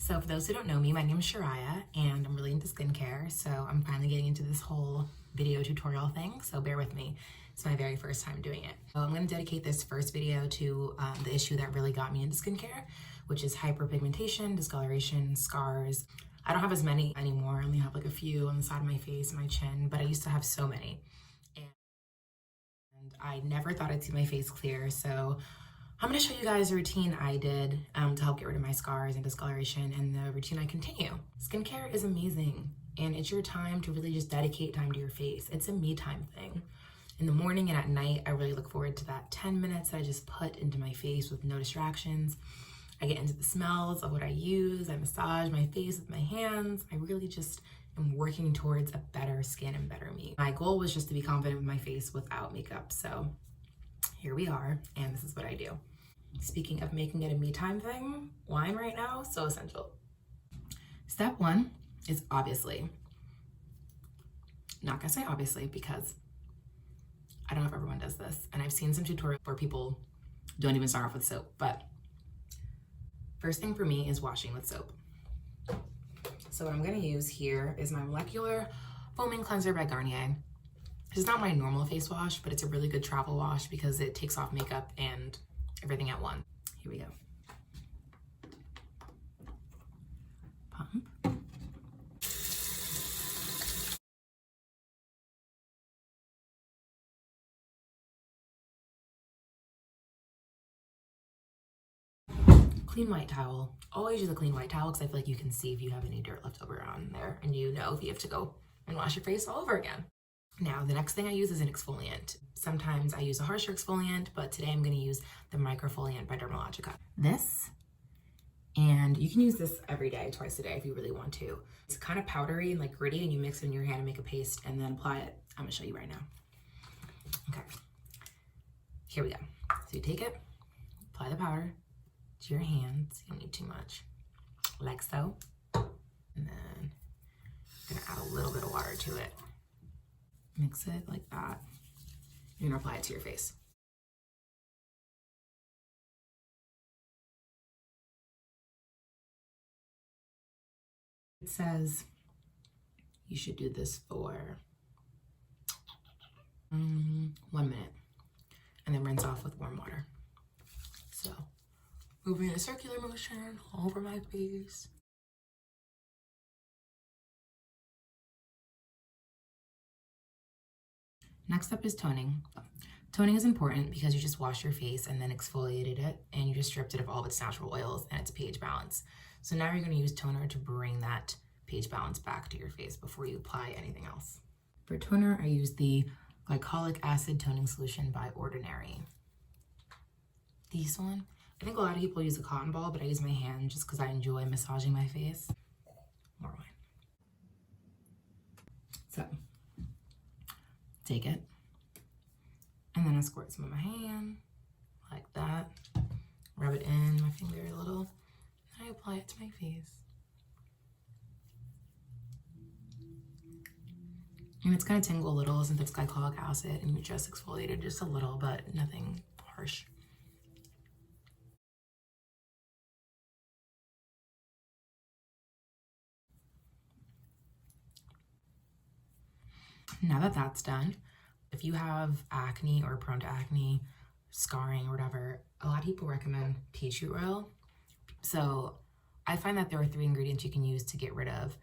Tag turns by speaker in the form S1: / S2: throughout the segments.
S1: So for those who don't know me, my name is Shariah and I'm really into skincare. So I'm finally getting into this whole video tutorial thing, so bear with me. It's my very first time doing it. So I'm going to dedicate this first video to the issue that really got me into skincare, which is hyperpigmentation, discoloration, scars. I don't have as many anymore. I only have like a few on the side of my face and my chin, but I used to have so many. And I never thought I'd see my face clear, so I'm going to show you guys a routine I did to help get rid of my scars and discoloration, and the routine I continue. Skincare is amazing, and it's your time to really just dedicate time to your face. It's a me time thing. In the morning and at night, I really look forward to that 10 minutes that I just put into my face with no distractions. I get into the smells of what I use. I massage my face with my hands. I really just am working towards a better skin and better me. My goal was just to be confident with my face without makeup, so here we are, and this is what I do. Speaking of making it a me time thing, wine right now, so essential. Step one is obviously, not gonna say obviously because I don't know if everyone does this, and I've seen some tutorials where people don't even start off with soap, but first thing for me is washing with soap. So what I'm gonna use here is my Molecular Foaming Cleanser by Garnier. This is not my normal face wash, but it's a really good travel wash because it takes off makeup and everything at once. Here we go. Pump. Clean white towel. Always use a clean white towel because I feel like you can see if you have any dirt left over on there, and you know if you have to go and wash your face all over again. Now, the next thing I use is an exfoliant. Sometimes I use a harsher exfoliant, but today I'm going to use the Microfoliant by Dermalogica. This, and you can use this every day, twice a day if you really want to. It's kind of powdery and like gritty, and you mix it in your hand and make a paste and then apply it. I'm going to show you right now. Okay, here we go. So you take it, apply the powder to your hands. You don't need too much, like so. And then I'm going to add a little bit of water to it. Mix it like that. You're gonna apply it to your face. It says you should do this for 1 minute and then rinse off with warm water. So, moving in a circular motion all over my face. Next up is toning. Toning is important because you just washed your face and then exfoliated it, and you just stripped it of all of its natural oils and its pH balance. So now you're going to use toner to bring that pH balance back to your face before you apply anything else. For toner, I use the Glycolic Acid Toning Solution by Ordinary. This one, I think a lot of people use a cotton ball, but I use my hand just because I enjoy massaging my face. More wine. So, take it, and then I squirt some on my hand, like that. Rub it in my finger a little, and I apply it to my face. And it's gonna tingle a little since it's glycolic acid and you just exfoliated just a little, but nothing harsh. Now that that's done, if you have acne or prone to acne, scarring or whatever, a lot of people recommend tea tree oil. So I find that there are 3 ingredients you can use to get rid of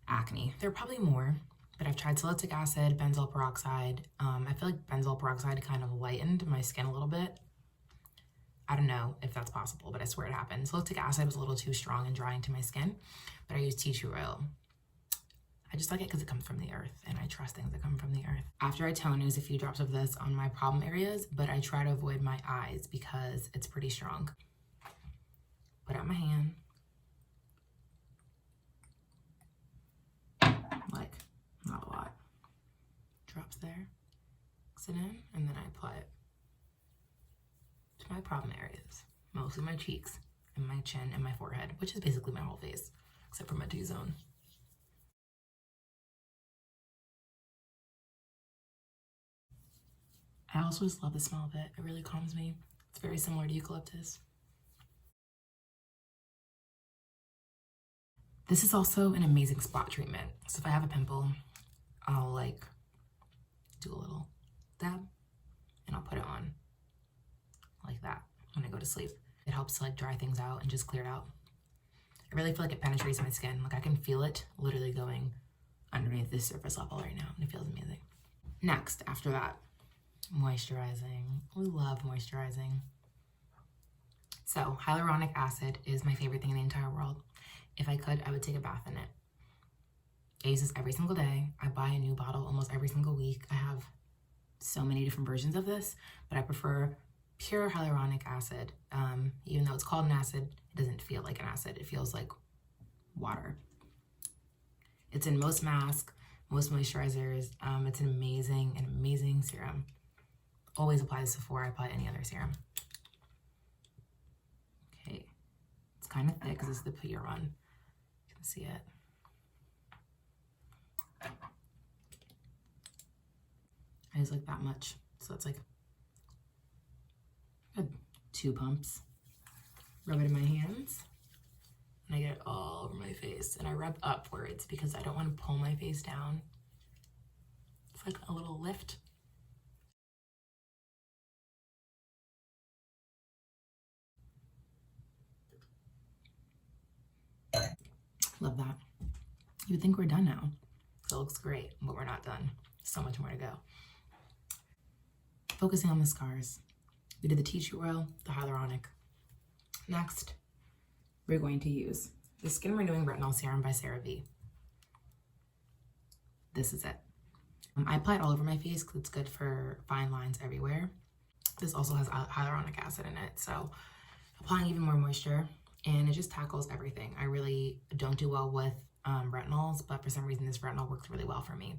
S1: acne. There are probably more, but I've tried salicylic acid, benzoyl peroxide. I feel like benzoyl peroxide kind of lightened my skin a little bit. I don't know if that's possible, but I swear it happened. Salicylic acid was a little too strong and drying to my skin, but I use tea tree oil. I just like it because it comes from the earth, and I trust things that come from the earth. After I tone, I use a few drops of this on my problem areas, but I try to avoid my eyes because it's pretty strong. Put out my hand. Like, not a lot. Drops there. Mix it in, and then I apply it to my problem areas. Mostly my cheeks, and my chin, and my forehead, which is basically my whole face, except for my T-zone. I also just love the smell of it. It really calms me. It's very similar to eucalyptus. This is also an amazing spot treatment. So if I have a pimple, I'll like do a little dab and I'll put it on like that when I go to sleep. It helps to like dry things out and just clear it out. I really feel like it penetrates my skin. Like I can feel it literally going underneath this surface level right now, and it feels amazing. Next, after that, moisturizing. We love moisturizing. So hyaluronic acid is my favorite thing in the entire world. If I could, I would take a bath in it. I use this every single day. I buy a new bottle almost every single week. I have so many different versions of this, but I prefer pure hyaluronic acid. Even though it's called an acid, it doesn't feel like an acid. It feels like water. It's in most masks, most moisturizers. It's an amazing serum. Always apply this before I apply any other serum. Okay, it's kind of thick because this is the pure one. You can see it. I use like that much, so it's like good 2 pumps. Rub it in my hands, and I get it all over my face, and I rub upwards because I don't want to pull my face down. It's like a little lift. Love that. You would think we're done now. So it looks great, but we're not done. So much more to go. Focusing on the scars. We did the tea tree oil, the hyaluronic. Next, we're going to use the Skin Renewing Retinol Serum by CeraVe. This is it. I apply it all over my face because it's good for fine lines everywhere. This also has hyaluronic acid in it, so applying even more moisture, and it just tackles everything. I really don't do well with retinols, but for some reason this retinol works really well for me.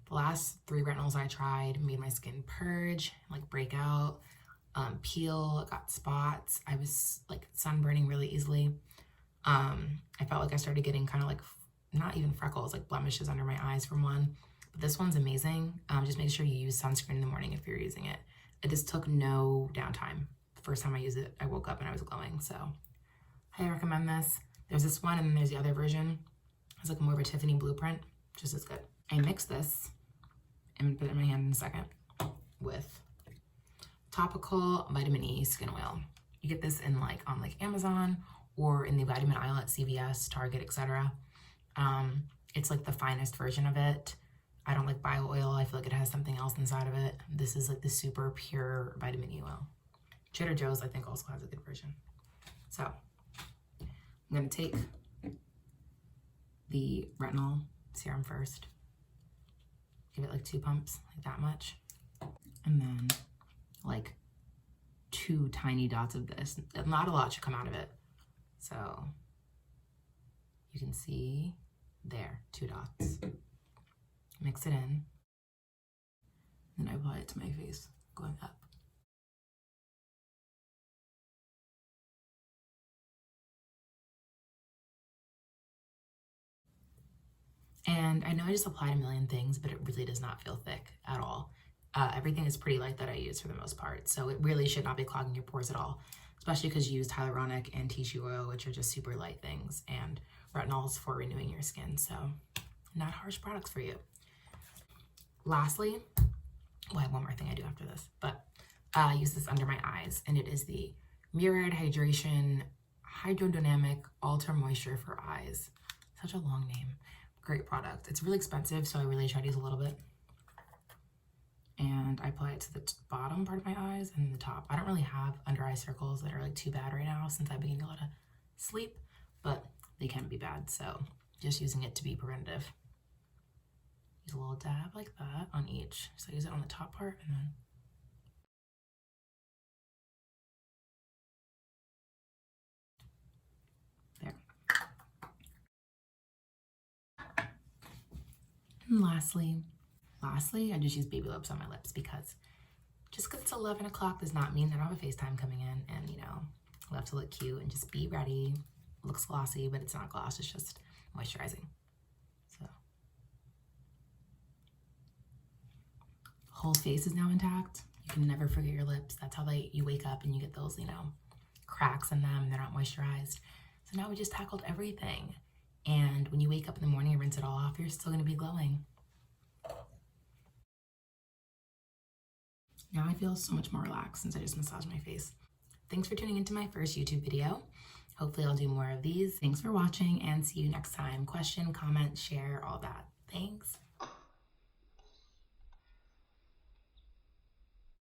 S1: The last 3 retinols I tried made my skin purge, like break out, peel, got spots. I was like sunburning really easily. I felt like I started getting kind of like, not even freckles, like blemishes under my eyes from one. But this one's amazing. Just make sure you use sunscreen in the morning if you're using it. It just took no downtime. The first time I used it, I woke up and I was glowing. So I recommend this. There's this one and then there's the other version. It's like more of a Tiffany blueprint, just as good. I mix this and put it in my hand in a second with topical vitamin E skin oil. You get this in like on like Amazon or in the vitamin aisle at CVS, Target, etc. It's like the finest version of it. I don't like bio oil. I feel like it has something else inside of it. This is like the super pure vitamin E oil. Trader Joe's I think also has a good version. So I'm gonna take the retinol serum first. Give it like 2 pumps, like that much. And then like 2 tiny dots of this. Not a lot should come out of it. So you can see there, 2 dots. Mix it in. Then I apply it to my face, going up. And I know I just applied a million things, but it really does not feel thick at all. Everything is pretty light that I use for the most part. So it really should not be clogging your pores at all, especially because you used hyaluronic and tea tree oil, which are just super light things, and retinols for renewing your skin. So not harsh products for you. Lastly, well, I have one more thing I do after this, but I use this under my eyes, and it is the Murad Hydration Hydrodynamic Ultra Moisture for Eyes. Such a long name. Great product. It's really expensive, so I really try to use a little bit. And I apply it to the bottom part of my eyes and the top. I don't really have under eye circles that are like too bad right now since I've been getting a lot of sleep, but they can be bad, so just using it to be preventative. Use a little dab like that on each. So I use it on the top part and then there. And lastly, I just use Baby Lips on my lips because just because it's 11 o'clock does not mean that I have a FaceTime coming in, and you know, I love to look cute and just be ready. It looks glossy, but it's not gloss, it's just moisturizing. So whole face is now intact. You can never forget your lips. That's how you wake up and you get those, you know, cracks in them, they're not moisturized. So now we just tackled everything. And when you wake up in the morning and rinse it all off, you're still gonna be glowing. Now I feel so much more relaxed since I just massaged my face. Thanks for tuning into my first YouTube video. Hopefully I'll do more of these. Thanks for watching and see you next time. Question, comment, share, all that. Thanks.